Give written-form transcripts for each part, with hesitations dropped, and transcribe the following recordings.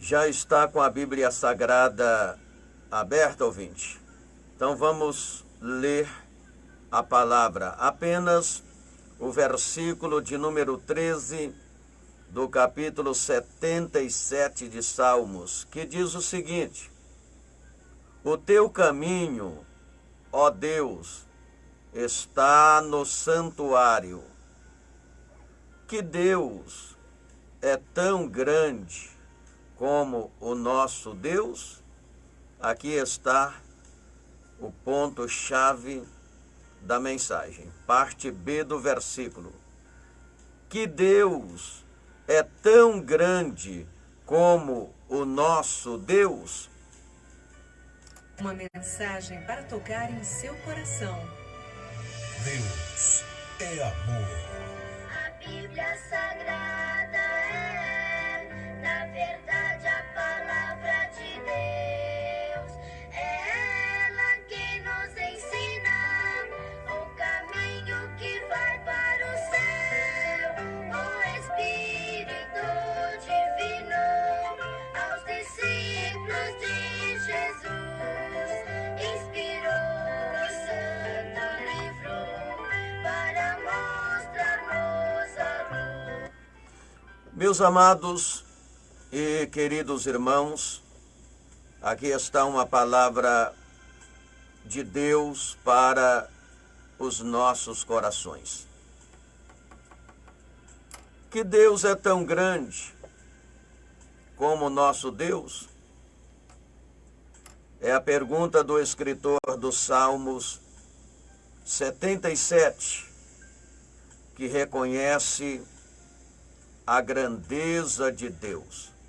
Já está com a Bíblia Sagrada aberta, ouvinte? Então vamos ler a palavra. Apenas o versículo de número 13 do capítulo 77 de Salmos, que diz o seguinte: O teu caminho, ó Deus, está no santuário. Que Deus é tão grande como o nosso Deus? Aqui está o ponto-chave da mensagem, parte B do versículo. Que Deus é tão grande como o nosso Deus? Uma mensagem para tocar em seu coração. Deus é amor. A Bíblia Sagrada é, na verdade, a palavra de Deus. É ela que nos ensina o caminho que vai para o céu. O Espírito Divino aos discípulos de Jesus inspirou o santo livro para mostrar-nos a luz. Meus amados e queridos irmãos, aqui está uma palavra de Deus para os nossos corações. Que Deus é tão grande como o nosso Deus? É a pergunta do escritor dos Salmos 77, que reconhece a grandeza de Deus.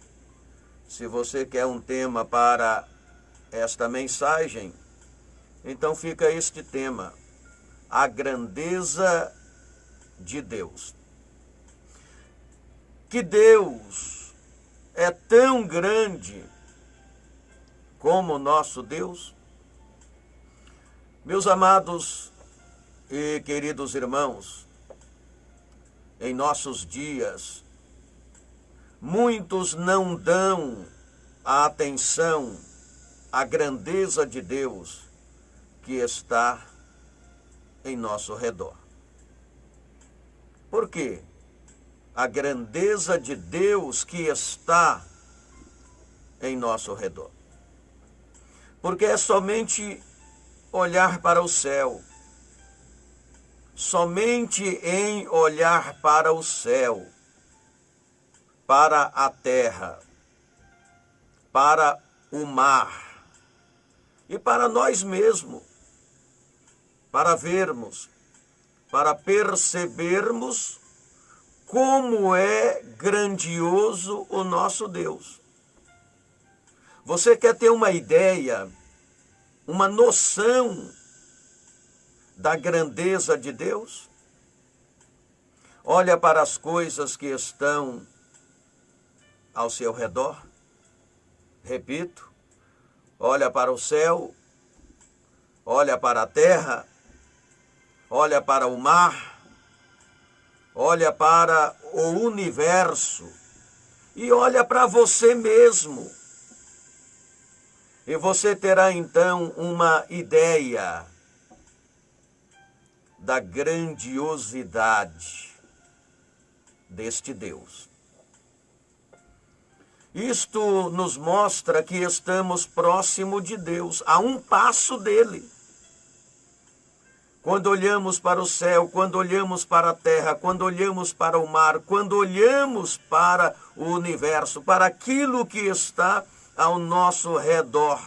Se você quer um tema para esta mensagem, então fica este tema: a grandeza de Deus. Que Deus é tão grande como o nosso Deus? Meus amados e queridos irmãos, em nossos dias, muitos não dão a atenção à grandeza de Deus que está em nosso redor. Por quê? A grandeza de Deus que está em nosso redor. Porque é somente olhar para o céu, somente em olhar para o céu, para a terra, para o mar e para nós mesmos, para vermos, para percebermos como é grandioso o nosso Deus. Você quer ter uma ideia, uma noção da grandeza de Deus? Olha para as coisas que estão ao seu redor. Repito, olha para o céu, olha para a terra, olha para o mar, olha para o universo e olha para você mesmo. E você terá então uma ideia da grandiosidade deste Deus. Isto nos mostra que estamos próximo de Deus, a um passo dele. Quando olhamos para o céu, quando olhamos para a terra, quando olhamos para o mar, quando olhamos para o universo, para aquilo que está ao nosso redor,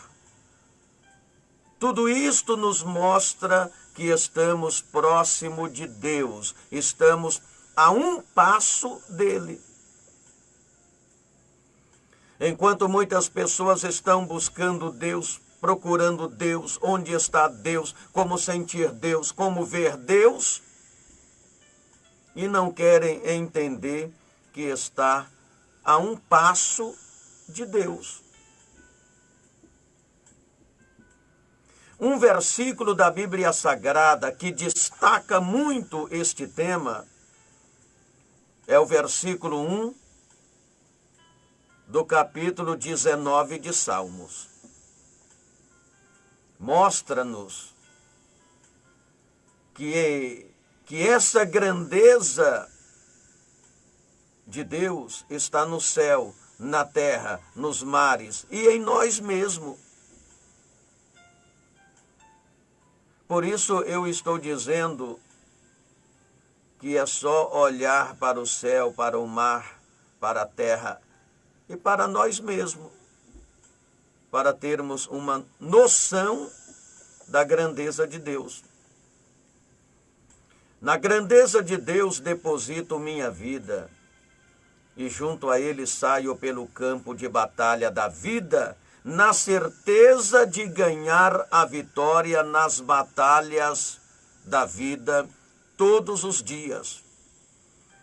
tudo isto nos mostra que estamos próximo de Deus, estamos a um passo dele. Enquanto muitas pessoas estão buscando Deus, procurando Deus, onde está Deus, como sentir Deus, como ver Deus, e não querem entender que está a um passo de Deus. Um versículo da Bíblia Sagrada que destaca muito este tema é o versículo 1 do capítulo 19 de Salmos. Mostra-nos que essa grandeza de Deus está no céu, na terra, nos mares e em nós mesmos. Por isso eu estou dizendo que é só olhar para o céu, para o mar, para a terra e para nós mesmos, para termos uma noção da grandeza de Deus. Na grandeza de Deus deposito minha vida e junto a Ele saio pelo campo de batalha da vida, na certeza de ganhar a vitória nas batalhas da vida todos os dias.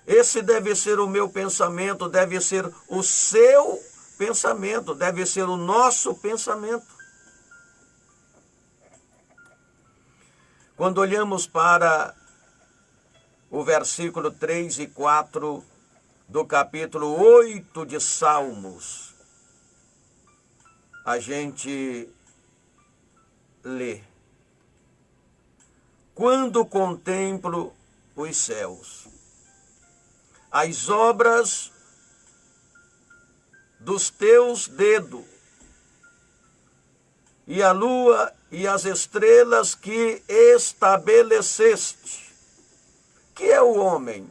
Esse deve ser o meu pensamento, deve ser o seu pensamento, deve ser o nosso pensamento. Quando olhamos para o versículo 3 e 4 do capítulo 8 de Salmos, a gente lê: quando contemplo os céus, as obras dos teus dedos, e a lua e as estrelas que estabeleceste, que é o homem,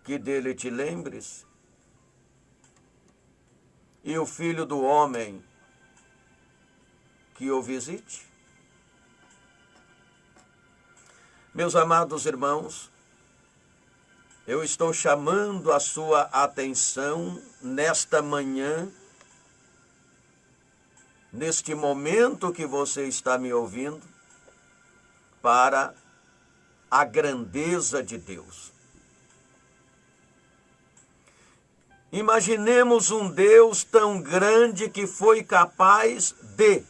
que dele te lembres, e o filho do homem, que o visite? Meus amados irmãos, eu estou chamando a sua atenção nesta manhã, neste momento que você está me ouvindo, para a grandeza de Deus. Imaginemos um Deus tão grande que foi capaz de.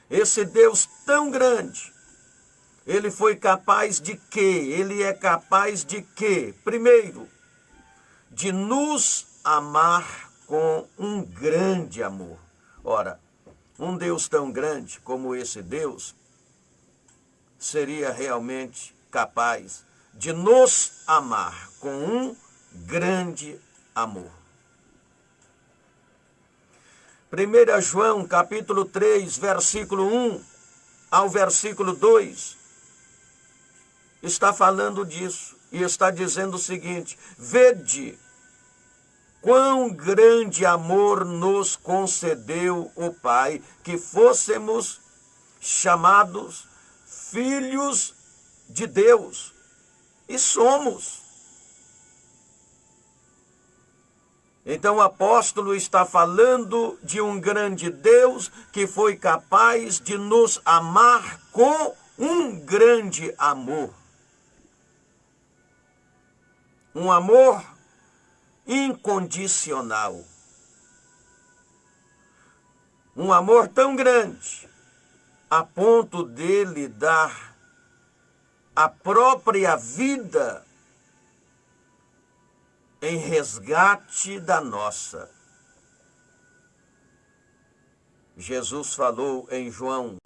Esse Deus tão grande, ele foi capaz de quê? Ele é capaz de quê? Primeiro, de nos amar com um grande amor. Ora, um Deus tão grande como esse Deus seria realmente capaz de nos amar com um grande amor. 1 João, capítulo 3, versículo 1 ao versículo 2, está falando disso e está dizendo o seguinte: vede quão grande amor nos concedeu o Pai, que fôssemos chamados filhos de Deus. E somos. Então o apóstolo está falando de um grande Deus que foi capaz de nos amar com um grande amor. Um amor incondicional. Um amor tão grande a ponto dele dar a própria vida em resgate da nossa. Jesus falou em João,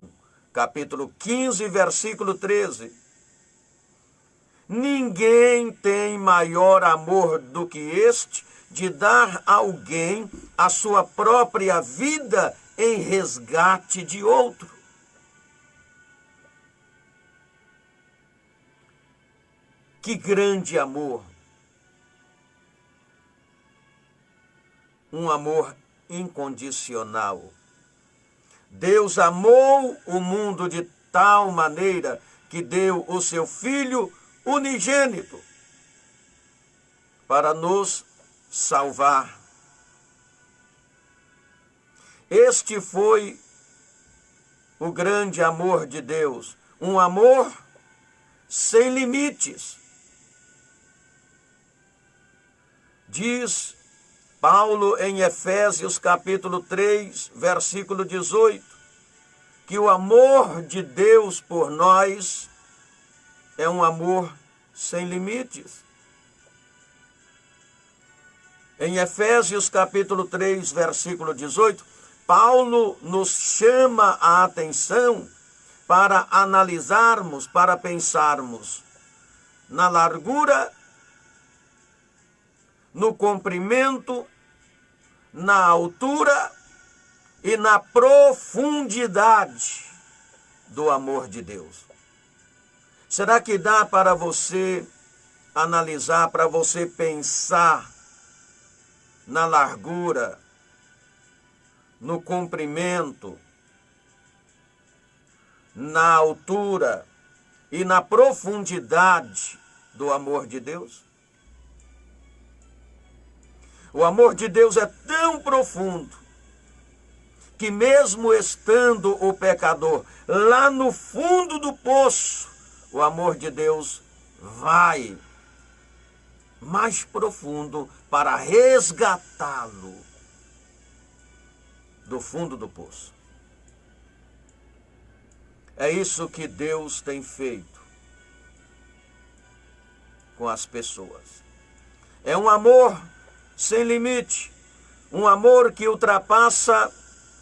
capítulo 15, versículo 13: ninguém tem maior amor do que este, de dar a alguém a sua própria vida em resgate de outro. Que grande amor! Um amor incondicional. Deus amou o mundo de tal maneira que deu o seu Filho unigênito para nos salvar. Este foi o grande amor de Deus, um amor sem limites. Diz Paulo em Efésios capítulo 3, versículo 18, que o amor de Deus por nós é um amor sem limites. Em Efésios capítulo 3, versículo 18, Paulo nos chama a atenção para analisarmos, para pensarmos na largura, no comprimento, na altura e na profundidade do amor de Deus. Será que dá para você analisar, para você pensar na largura, no comprimento, na altura e na profundidade do amor de Deus? O amor de Deus é tão profundo que mesmo estando o pecador lá no fundo do poço, o amor de Deus vai mais profundo para resgatá-lo do fundo do poço. É isso que Deus tem feito com as pessoas. É um amor sem limite, um amor que ultrapassa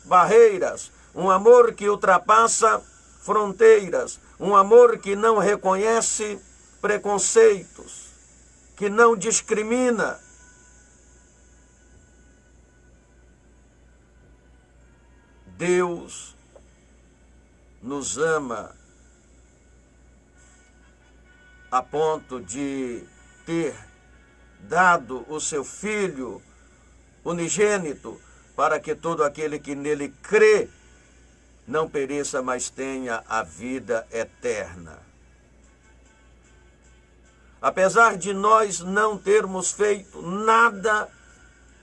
barreiras, um amor que ultrapassa fronteiras, um amor que não reconhece preconceitos, que não discrimina. Deus nos ama a ponto de ter dado o seu Filho unigênito para que todo aquele que nele crê não pereça, mas tenha a vida eterna. Apesar de nós não termos feito nada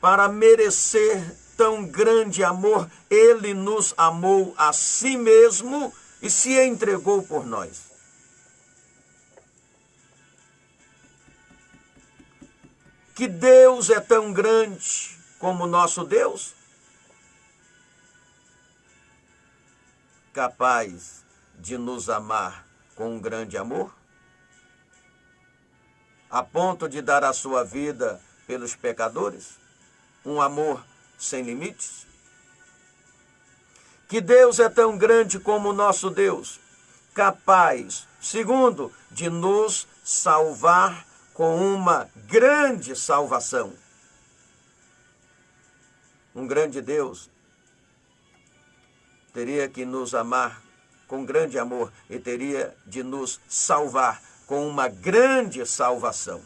para merecer tão grande amor, Ele nos amou a si mesmo e se entregou por nós. Que Deus é tão grande como nosso Deus? Capaz de nos amar com um grande amor? A ponto de dar a sua vida pelos pecadores? Um amor sem limites? Que Deus é tão grande como o nosso Deus, capaz, segundo, de nos salvar com uma grande salvação. Um grande Deus teria que nos amar com grande amor e teria de nos salvar com uma grande salvação.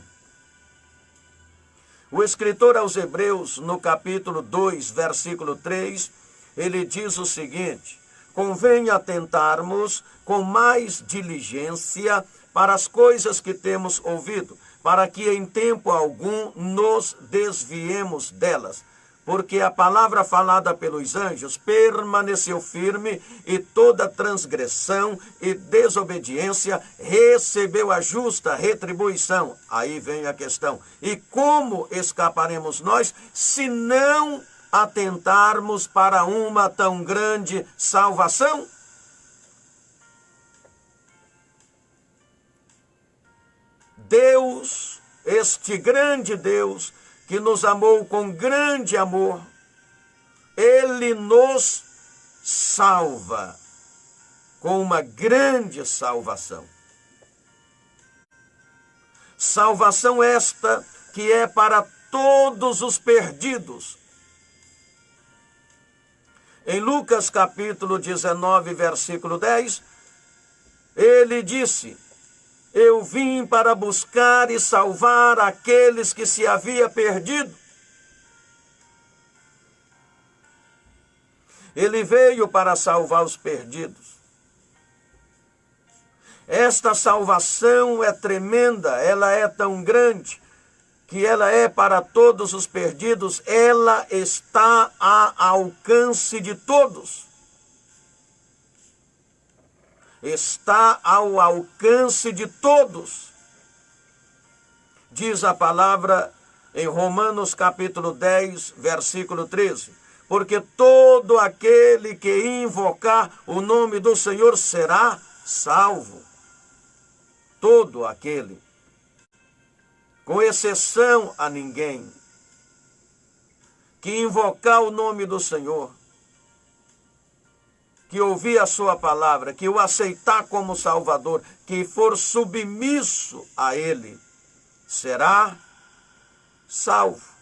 O escritor aos Hebreus, no capítulo 2, versículo 3, ele diz o seguinte: convém atentarmos com mais diligência para as coisas que temos ouvido, para que em tempo algum nos desviemos delas. Porque a palavra falada pelos anjos permaneceu firme e toda transgressão e desobediência recebeu a justa retribuição. Aí vem a questão: e como escaparemos nós se não atentarmos para uma tão grande salvação? Deus, este grande Deus, que nos amou com grande amor, Ele nos salva com uma grande salvação. Salvação esta que é para todos os perdidos. Em Lucas capítulo 19, versículo 10, ele disse: eu vim para buscar e salvar aqueles que se havia perdido. Ele veio para salvar os perdidos. Esta salvação é tremenda, ela é tão grande, que ela é para todos os perdidos, ela está ao alcance de todos. Está ao alcance de todos. Diz a palavra em Romanos capítulo 10, versículo 13. Porque todo aquele que invocar o nome do Senhor será salvo. Todo aquele com exceção a ninguém, que invocar o nome do Senhor, que ouvir a sua palavra, que o aceitar como Salvador, que for submisso a Ele, será salvo.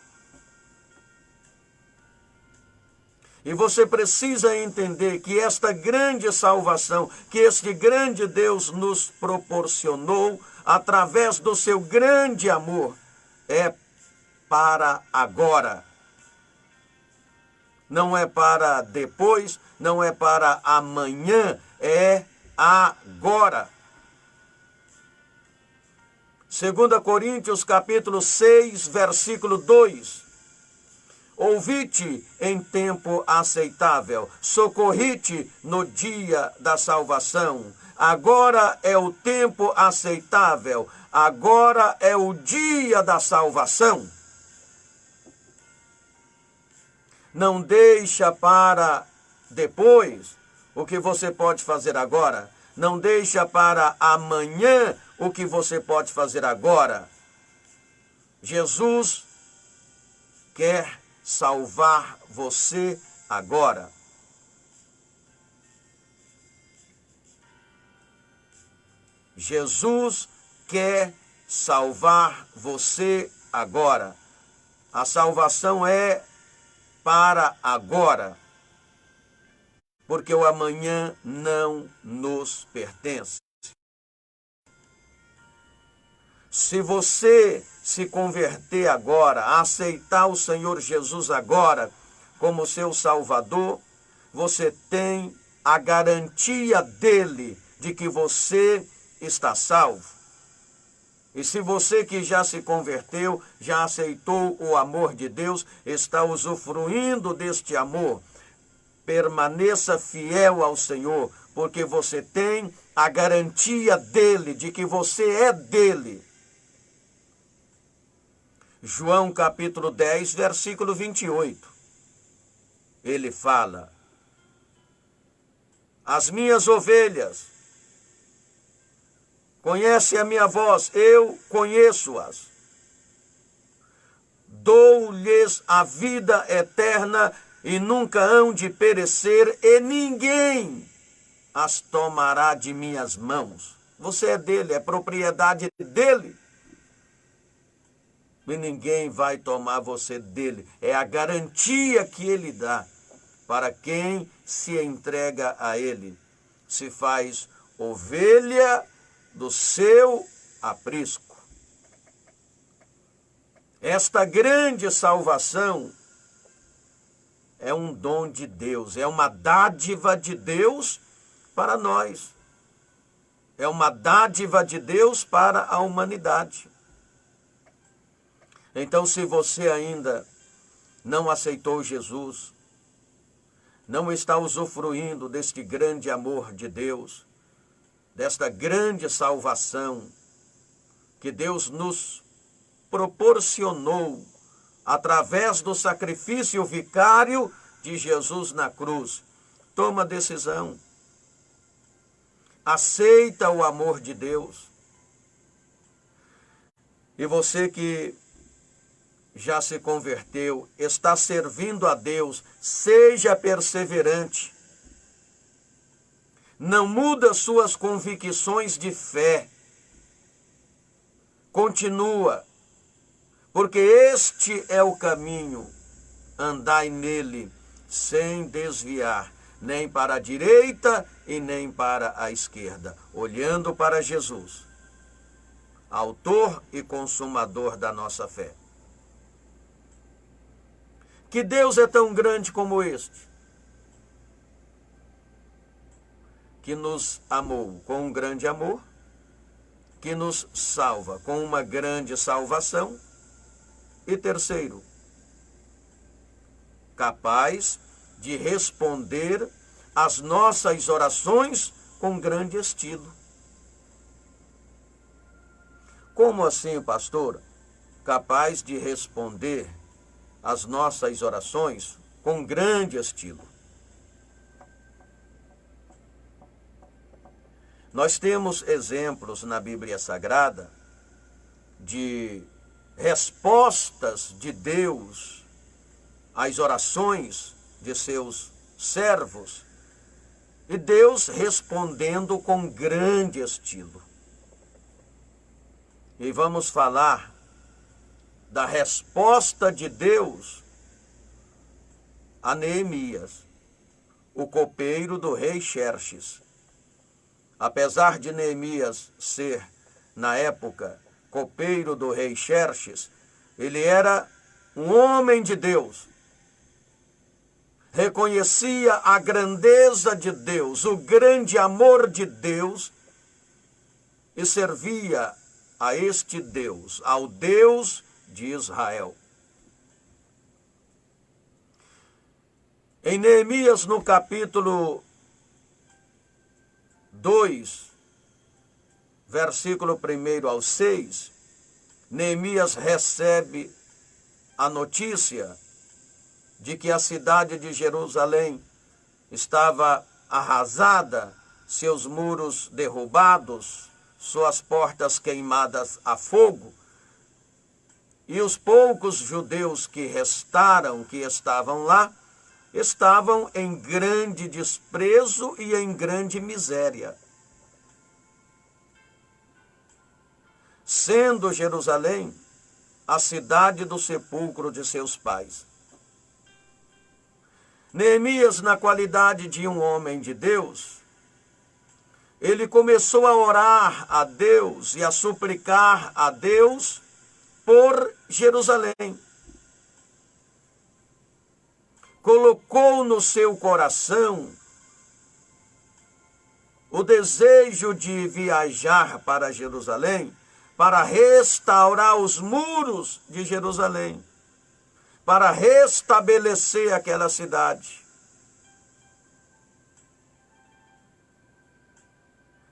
E você precisa entender que esta grande salvação, que este grande Deus nos proporcionou, através do seu grande amor, é para agora. Não é para depois, não é para amanhã, é agora. 2 Coríntios capítulo 6, versículo 2. Ouvi-te em tempo aceitável, socorri-te no dia da salvação. Agora é o tempo aceitável, agora é o dia da salvação. Não deixa para depois o que você pode fazer agora. Não deixa para amanhã o que você pode fazer agora. Jesus quer salvar você agora. Jesus quer salvar você agora. A salvação é para agora, porque o amanhã não nos pertence. Se você se converter agora, aceitar o Senhor Jesus agora como seu Salvador, você tem a garantia dele de que você está salvo. E se você que já se converteu, já aceitou o amor de Deus, está usufruindo deste amor, permaneça fiel ao Senhor, porque você tem a garantia dele, de que você é dele. João capítulo 10, versículo 28. Ele fala: as minhas ovelhas conhecem a minha voz, eu conheço-as. Dou-lhes a vida eterna e nunca hão de perecer, e ninguém as tomará de minhas mãos. Você é dele, é propriedade dele. E ninguém vai tomar você dele. É a garantia que ele dá para quem se entrega a ele. Se faz ovelha do seu aprisco. Esta grande salvação é um dom de Deus, é uma dádiva de Deus para nós. É uma dádiva de Deus para a humanidade. Então, se você ainda não aceitou Jesus, não está usufruindo deste grande amor de Deus, desta grande salvação que Deus nos proporcionou através do sacrifício vicário de Jesus na cruz, toma decisão. Aceita o amor de Deus. E você que já se converteu, está servindo a Deus, seja perseverante. Não muda suas convicções de fé. Continua, porque este é o caminho. Andai nele, sem desviar, nem para a direita e nem para a esquerda, olhando para Jesus, autor e consumador da nossa fé. Que Deus é tão grande como este, que nos amou com um grande amor, que nos salva com uma grande salvação, e terceiro, capaz de responder às nossas orações com grande estilo. Como assim, pastor? Capaz de responder às nossas orações com grande estilo. Nós temos exemplos na Bíblia Sagrada de respostas de Deus às orações de seus servos, e Deus respondendo com grande estilo. E vamos falar da resposta de Deus a Neemias, o copeiro do rei Xerxes. Apesar de Neemias ser, na época, copeiro do rei Xerxes, ele era um homem de Deus. Reconhecia a grandeza de Deus, o grande amor de Deus, e servia a este Deus, ao Deus de Israel. Em Neemias, no capítulo 2, versículo 1 ao 6, Neemias recebe a notícia de que a cidade de Jerusalém estava arrasada, seus muros derrubados, suas portas queimadas a fogo, e os poucos judeus que restaram, que estavam lá, estavam em grande desprezo e em grande miséria. Sendo Jerusalém a cidade do sepulcro de seus pais. Neemias, na qualidade de um homem de Deus, ele começou a orar a Deus e a suplicar a Deus por Jerusalém. Colocou no seu coração o desejo de viajar para Jerusalém, para restaurar os muros de Jerusalém, para restabelecer aquela cidade.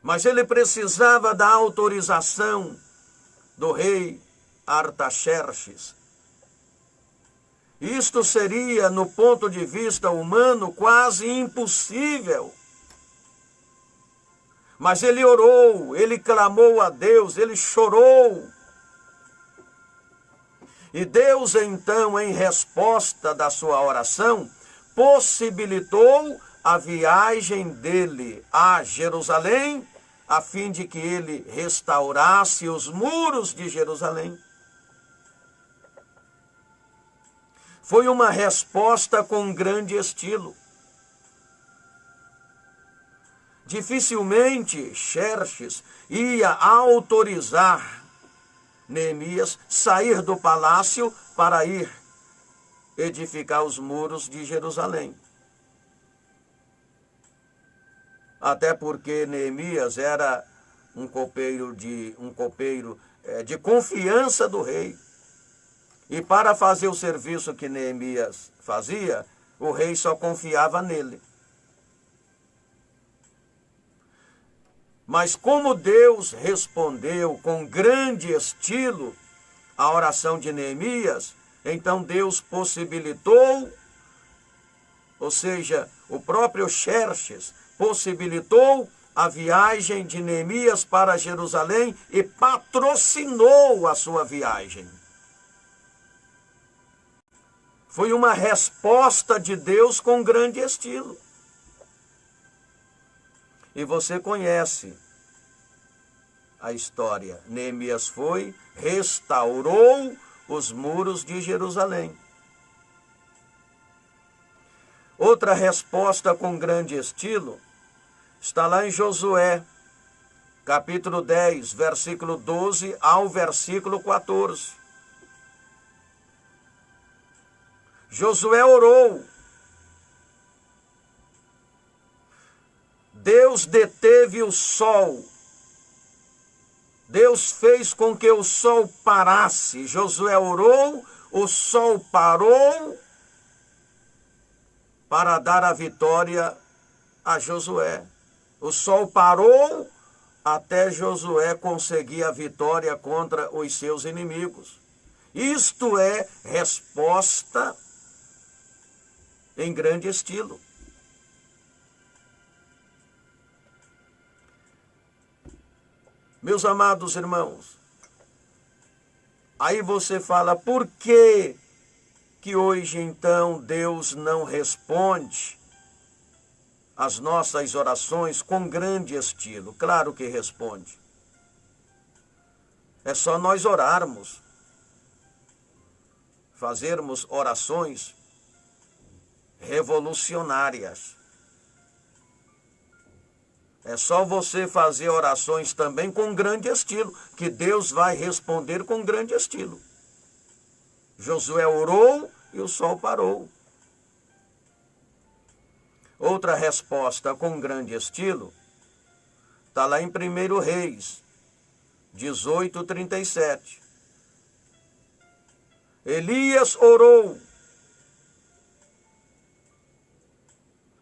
Mas ele precisava da autorização do rei Artaxerxes. Isto seria, no ponto de vista humano, quase impossível. Mas ele orou, ele clamou a Deus, ele chorou. E Deus, então, em resposta da sua oração, possibilitou a viagem dele a Jerusalém, a fim de que ele restaurasse os muros de Jerusalém. Foi uma resposta com grande estilo. Dificilmente Xerxes ia autorizar Neemias sair do palácio para ir edificar os muros de Jerusalém. Até porque Neemias era um copeiro de confiança do rei. E para fazer o serviço que Neemias fazia, o rei só confiava nele. Mas como Deus respondeu com grande estilo a oração de Neemias, então Deus possibilitou, ou seja, o próprio Xerxes possibilitou a viagem de Neemias para Jerusalém e patrocinou a sua viagem. Foi uma resposta de Deus com grande estilo. E você conhece a história. Neemias foi, restaurou os muros de Jerusalém. Outra resposta com grande estilo está lá em Josué, capítulo 10, versículo 12 ao versículo 14. Josué orou. Deus deteve o sol. Deus fez com que o sol parasse. Josué orou, o sol parou para dar a vitória a Josué. O sol parou até Josué conseguir a vitória contra os seus inimigos. Isto é resposta em grande estilo. Meus amados irmãos, Aí você fala, por que hoje então Deus não responde as nossas orações com grande estilo? Claro que responde. É só nós orarmos, fazermos orações revolucionárias. É só você fazer orações também com grande estilo, que Deus vai responder com grande estilo. Josué orou e o sol parou. Outra resposta com grande estilo está lá em 1 Reis 18:37. Elias orou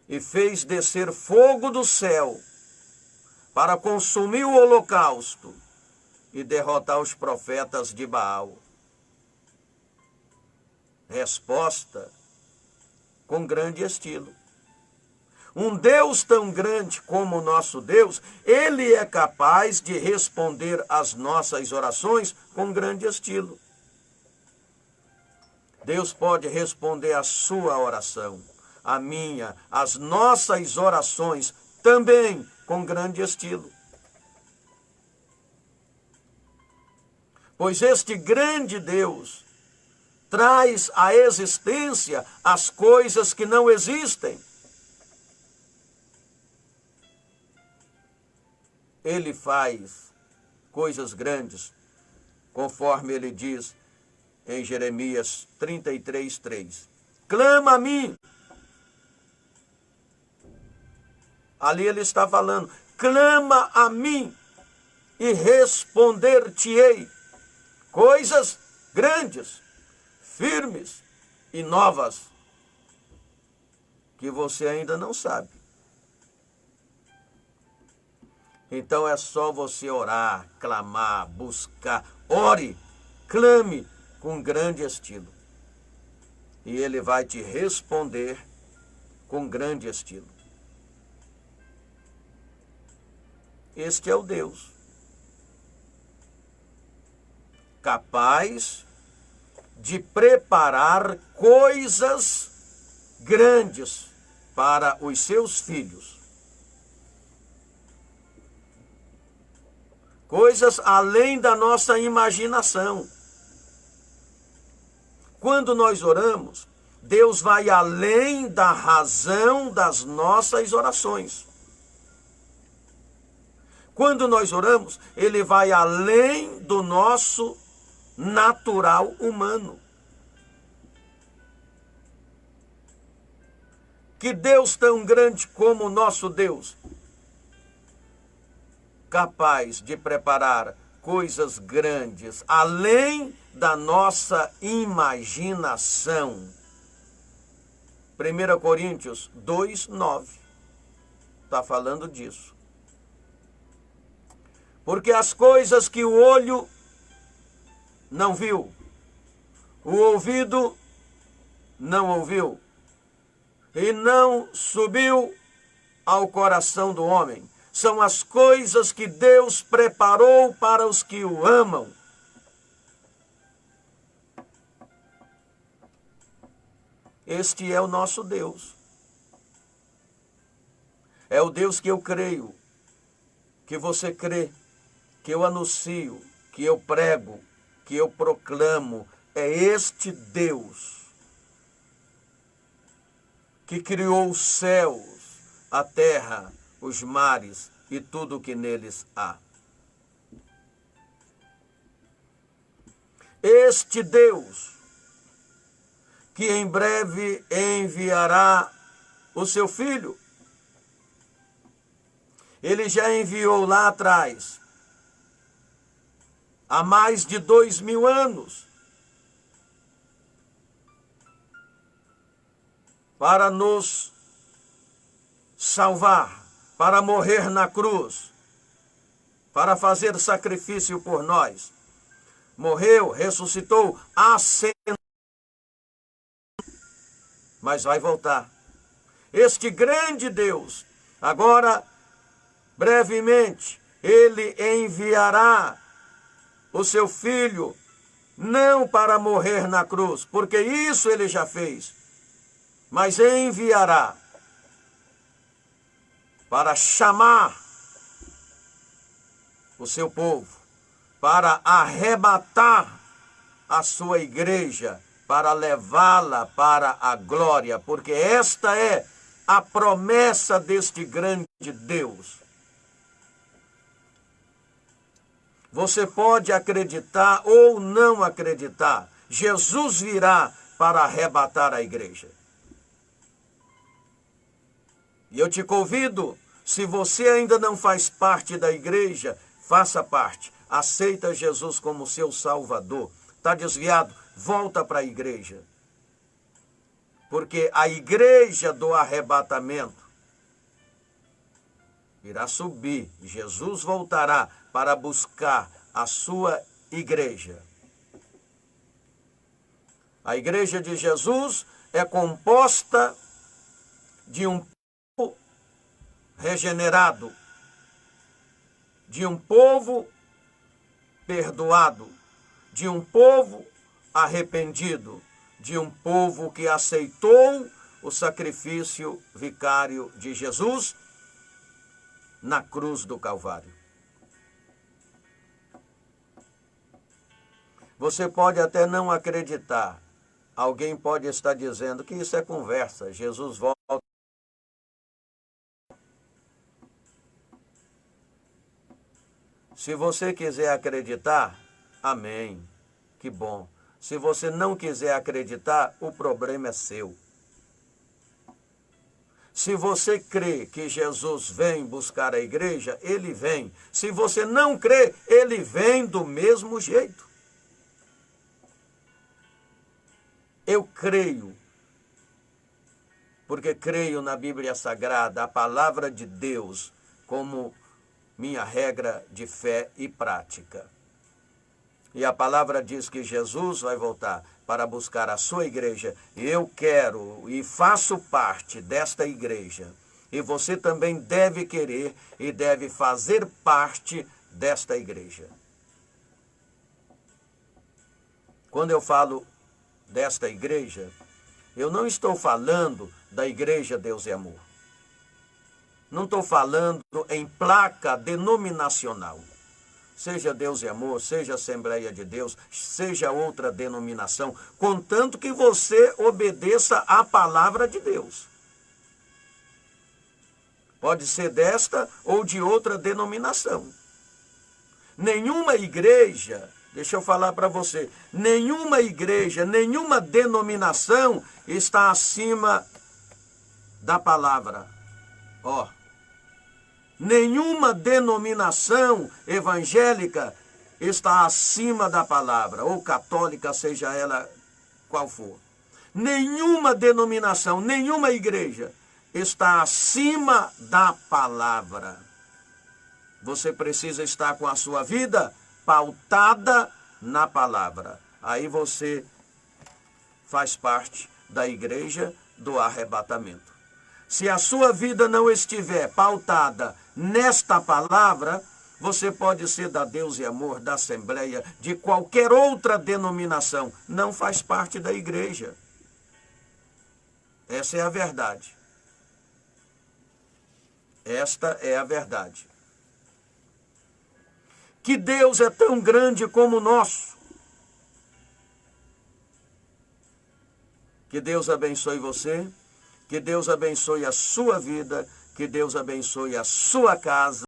e fez descer fogo do céu para consumir o holocausto e derrotar os profetas de Baal. Resposta com grande estilo. Um Deus tão grande como o nosso Deus, Ele é capaz de responder às nossas orações com grande estilo. Deus pode responder a sua oração, a minha, as nossas orações também com grande estilo. Pois este grande Deus traz à existência as coisas que não existem. Ele faz coisas grandes, conforme ele diz em Jeremias 33:3. Clama a mim. Ali ele está falando, clama a mim e responder-te-ei. Coisas grandes, firmes e novas, que você ainda não sabe. Então é só você orar, clamar, buscar. Ore, clame com grande estilo. E Ele vai te responder com grande estilo. Este é o Deus capaz de preparar coisas grandes para os seus filhos. Coisas além da nossa imaginação. Quando nós oramos, Deus vai além da razão das nossas orações. Quando nós oramos, Ele vai além do nosso natural humano. Que Deus tão grande como o nosso Deus, capaz de preparar coisas grandes, além da nossa imaginação. 1 Coríntios 2:9 está falando disso. Porque as coisas que o olho não viu, o ouvido não ouviu, e não subiu ao coração do homem, são as coisas que Deus preparou para os que o amam. Este é o nosso Deus. É o Deus que eu creio, que você crê, que eu anuncio, que eu prego, que eu proclamo. É este Deus que criou os céus, a terra, os mares e tudo o que neles há. Este Deus que em breve enviará o seu Filho. Ele já enviou lá atrás, há mais de 2000 anos, para nos salvar, para morrer na cruz, para fazer sacrifício por nós. Morreu, ressuscitou, ascendeu, mas vai voltar. Este grande Deus, agora, brevemente, Ele enviará o seu Filho não para morrer na cruz, porque isso ele já fez, mas enviará para chamar o seu povo, para arrebatar a sua igreja, para levá-la para a glória, porque esta é a promessa deste grande Deus. Você pode acreditar ou não acreditar, Jesus virá para arrebatar a igreja. E eu te convido, se você ainda não faz parte da igreja, faça parte. Aceita Jesus como seu Salvador. Está desviado? Volta para a igreja. Porque a igreja do arrebatamento irá subir. Jesus voltará para buscar a sua igreja. A igreja de Jesus é composta de um povo regenerado, de um povo perdoado, de um povo arrependido, de um povo que aceitou o sacrifício vicário de Jesus na cruz do Calvário. Você pode até não acreditar. Alguém pode estar dizendo que isso é conversa. Jesus volta. Se você quiser acreditar, amém. Que bom. Se você não quiser acreditar, o problema é seu. Se você crê que Jesus vem buscar a igreja, ele vem. Se você não crê, ele vem do mesmo jeito. Eu creio, porque creio na Bíblia Sagrada, a palavra de Deus, como minha regra de fé e prática. E a palavra diz que Jesus vai voltar para buscar a sua igreja. E eu quero e faço parte desta igreja. E você também deve querer e deve fazer parte desta igreja. Quando eu falo desta igreja, eu não estou falando da igreja Deus e Amor. Não estou falando em placa denominacional. Seja Deus e Amor, seja Assembleia de Deus, seja outra denominação, contanto que você obedeça à palavra de Deus. Pode ser desta ou de outra denominação. Nenhuma igreja, deixa eu falar para você, nenhuma igreja, nenhuma denominação está acima da palavra. Ó. Nenhuma denominação evangélica está acima da palavra, ou católica, seja ela qual for. Nenhuma denominação, nenhuma igreja está acima da palavra. Você precisa estar com a sua vida pautada na palavra. Aí você faz parte da igreja do arrebatamento. Se a sua vida não estiver pautada nesta palavra, você pode ser da Deus e Amor, da Assembleia, de qualquer outra denominação. Não faz parte da igreja. Essa é a verdade. Esta é a verdade. Que Deus é tão grande como o nosso. Que Deus abençoe você. Que Deus abençoe a sua vida, que Deus abençoe a sua casa.